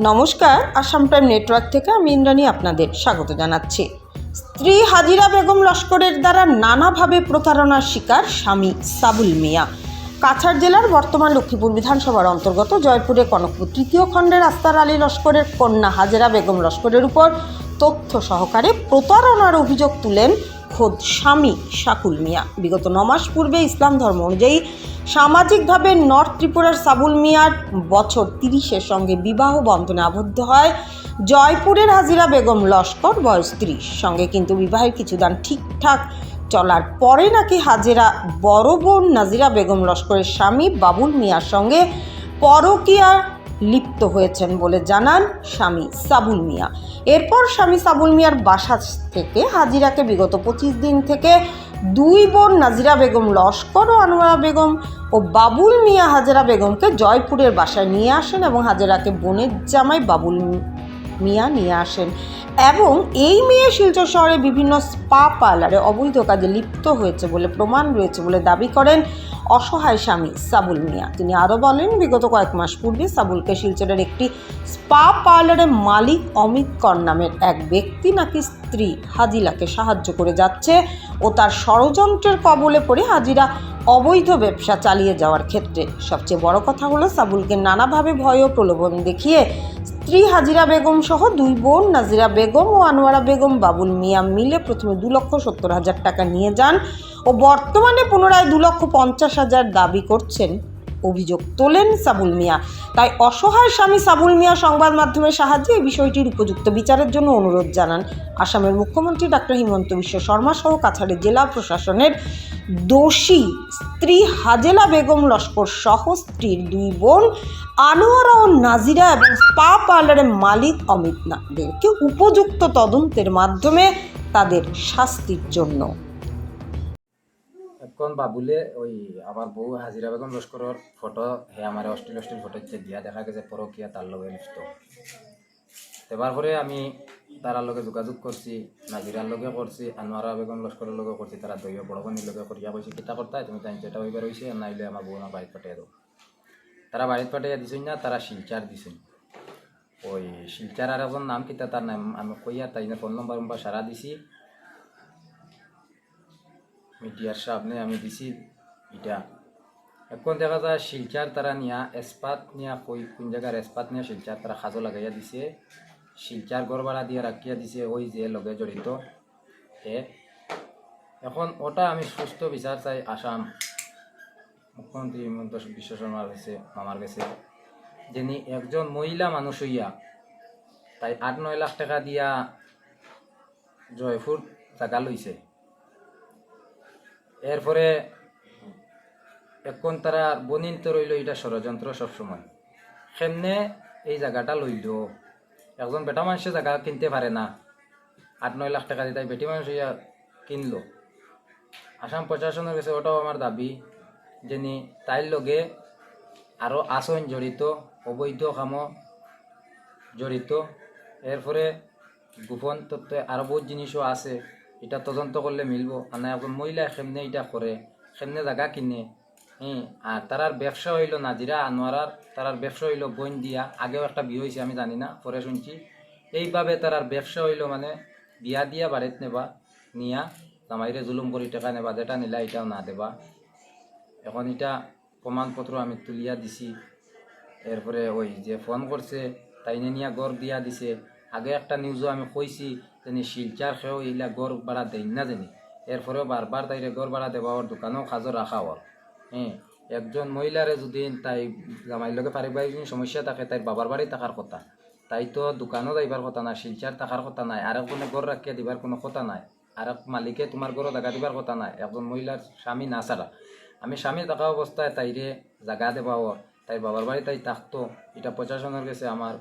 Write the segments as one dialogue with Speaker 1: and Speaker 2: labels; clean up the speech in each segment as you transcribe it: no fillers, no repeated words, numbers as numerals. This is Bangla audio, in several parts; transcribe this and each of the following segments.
Speaker 1: নমস্কার, আসাম প্রাইম নেটওয়ার্ক থেকে আমি ইন্দ্রাণী আপনাদের স্বাগত জানাচ্ছি। স্ত্রী হাজিরা বেগম লস্করের দ্বারা নানাভাবে প্রতারণার শিকার স্বামী সাবুল মিয়া। কাছাড় জেলার বর্তমান লক্ষ্মীপুর বিধানসভার অন্তর্গত জয়পুরে কনকপুর তৃতীয় খণ্ডের আস্তার আলী লস্করের কন্যা হাজেরা বেগম লস্করের উপর তথ্য সহকারে প্রতারণার অভিযোগ তুলেন খোদ স্বামী শাকুল মিয়া। বিগত 9 মাস পূর্বে ইসলাম ধর্ম অনুযায়ী সামাজিকভাবে নর্থ ত্রিপুরার সাবুল মিয়ার বছর 30-এর সঙ্গে বিবাহ বন্ধনে আবদ্ধ হয় জয়পুরের হাজিরা বেগম লস্কর বয়স 30। সঙ্গে কিন্তু বিবাহের কিছুদিন ঠিকঠাক চলার পরে নাকি হাজেরা বড় বোন নাজিরা বেগম লস্করের স্বামী বাবুল মিয়ার সঙ্গে পরকীয়া লিপ্ত হয়েছেন বলে জানান স্বামী সাবুল মিয়া। এরপর স্বামী সাবুল মিয়ার বাসা থেকে হাজিরাকে বিগত 25 দিন থেকে দুই বোন নাজিরা বেগম লস্কর ও আনোয়ারা বেগম ও বাবুল মিয়া হাজেরা বেগমকে জয়পুরের বাসায় নিয়ে আসেন এবং হাজেরাকে বোনের জামাই বাবুল মিয়া নিয়ে আসেন এবং এই মেয়ে শিলচর শহরে বিভিন্ন স্পা পার্লারে অবৈধ কাজে লিপ্ত হয়েছে বলে প্রমাণ রয়েছে বলে দাবি করেন অসহায় স্বামী সাবুল মিয়া। তিনি আরও বলেন, বিগত কয়েক মাস পূর্বে সাবুলকে শিলচরের একটি স্পা পার্লারের মালিক অমিত কর নামের এক ব্যক্তি নাকি স্ত্রী হাজিলাকে সাহায্য করে যাচ্ছে ও তার ষড়যন্ত্রের কবলে পড়ে হাজিরা অবৈধ ব্যবসা চালিয়ে যাওয়ার ক্ষেত্রে সবচেয়ে বড় কথা হলো সাবুলকে নানাভাবে ভয় ও প্রলোভন দেখিয়ে স্ত্রী হাজিরা বেগম সহ দুই বোন নাজিরা বেগম ও আনোয়ারা বেগম বাবুল মিয়া মিলে প্রথমে 2,70,000 টাকা নিয়ে যান ও বর্তমানে পুনরায় 2,50,000 দাবি করছেন। অভিযোগ তোলেন সাবুল মিয়া। তাই অসহায় স্বামী সাবুল মিয়া সংবাদ মাধ্যমের সাহায্যে এই বিষয়টির উপযুক্ত বিচারের জন্য অনুরোধ জানান আসামের মুখ্যমন্ত্রী ডক্টর হিমন্ত বিশ্ব শর্মা সহ কাছাড়ের জেলা প্রশাসনের দোষী স্ত্রী হাজেলা বেগম লস্কর সহ স্ত্রীর দুই বোন আনোয়ারা ও নাজিরা এবং স্পা পার্লারের মালিক অমিত নাথদেরকে উপযুক্ত তদন্তের মাধ্যমে তাদের শাস্তির জন্য।
Speaker 2: এখন বাবুলে ওই আমার বউ হাজিরা বেগম লস্করের ফটো হে আমার অশ্লীল ফটো দিয়া দেখা গেছে পরকিয়া তার লগে লিপ্ত। এবার পরে আমি তার লগে যোগাযোগ করছি, নাজিরার লগে করছি, আনোয়ারা বেগম লস্করের লগে করছি, তারা দলীয় বড় বোনের লগে করিয়া কইছি কিতা করতায় তুমি টাইম এটা হইবার হয়েছে নাইলে আমার বউ আমার বাড়িতে পাঠিয়ে দাও। তারা বাড়িতে পাঠিয়ে দিছেন না, তারা শিলচার দিছেন। ওই শিলচার আর একজন নাম কিতা তার নাম আমি কইয়া তাই না ফোন নম্বর সারা দিছি মিডিয়ার সামনে আমি দিছি এটা। এখন দেখা যায় শিলচার তারা নিয়া এসপাত নিয়া কোন জায়গার এসপাত নিয়া শিলচার তারা সাজো লাগাইয়া দিছে, শিলচার ঘর ভাড়া দিয়ে রাখিয়া দিছে ওই যে লগে জড়িত এ। এখন ওটা আমি সুস্থ বিচার চাই আসাম মুখ্যমন্ত্রী হিমন্ত বিশ্ব শর্মার কাছে মামার কাছে, যিনি একজন মহিলা মানুষ হইয়া তাই 8-9 লাখ টাকা দিয়া জয়পুর জায়গা লইছে। এরপরে এখন তারা বনিন্ত রইল এটা ষড়যন্ত্র সবসময়। সেমনে এই জায়গাটা লইল, একজন বেটা মানুষের জায়গা কিনতে পারে না, 8-9 লাখ টাকা দিয়ে তাই বেটি মানুষ ইয়া কিনলো। আসাম প্রশাসনের কাছে ওটাও আমার দাবি যিনি তাইর লগে আরও আসন জড়িত, অবৈধ কাম জড়িত, এরপরে গোপন তথ্য আরও বহুত জিনিসও আছে, এটা তদন্ত করলে মিলবো। আর না এখন মহিলা সেমনে এটা করে সেমনে জায়গা কিনে আর তারার ব্যবসা হইল নাজিরা আনোয়ারার, তারার ব্যবসা হইল বইন দিয়া, আগেও একটা বিয়ে হয়েছে আমি জানি না পরে শুনছি। এইভাবে তারার ব্যবসা হইল মানে বিয়া দিয়া বাড়িতে নেবা নিয়া জামাইরে জুলুম করি টাকা নেবা, যেটা নিলা এটাও না দেবা। এখন এটা প্রমাণপত্র আমি তুলিয়া দিছি। এরপরে ওই যে ফোন করছে তাই নিয়া গড় দিয়া দিছে। আগে একটা নিউজও আমি কইছি যে শিলচার খেয়েও এইলা গড় ভাড়া দেয় না জানি, এরপরেও বারবার তাইরে গড় ভাড়া দেওয়া ওর দোকানেও কাজও রাখা ওর। একজন মহিলারে যদি তাই জামাইর লগে পারিবারিক সমস্যা থাকে তাই বাবার বাড়ি থাকার কথা, তাই তো দোকানও যাইবার কথা না, শিলচার থাকার কথা নাই, আর একজনে গড় রাখিয়া দিবার কোনো কথা নাই, আর এক মালিকে তোমার গড়ও জায়গা দিবার কথা নাই একজন মহিলার স্বামী না ছাড়া। আমি স্বামী থাকা অবস্থায় তাইরে জায়গা দেবা ওর, তাই বাবার বাড়ি তাই থাকতো। এটা প্রশাসনের কাছে আমার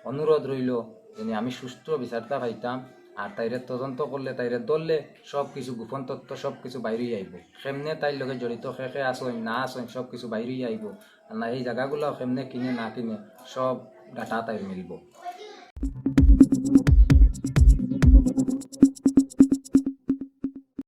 Speaker 2: অনুরোধ রইল যিনি আমি সুস্থ বিচারটা পাইতাম আর তাইরে তদন্ত করলে তাইরে ধরলে সব কিছু গোপন তথ্য সব কিছু বাইরেই আইব। সেমনে তাইর লগে জড়িত খেখে আসেন না আসেন সব কিছু বাইরেই আইব। আর না এই জায়গাগুলো সেমনে কিনে না কিনে সব ডাটা তাই মিলব।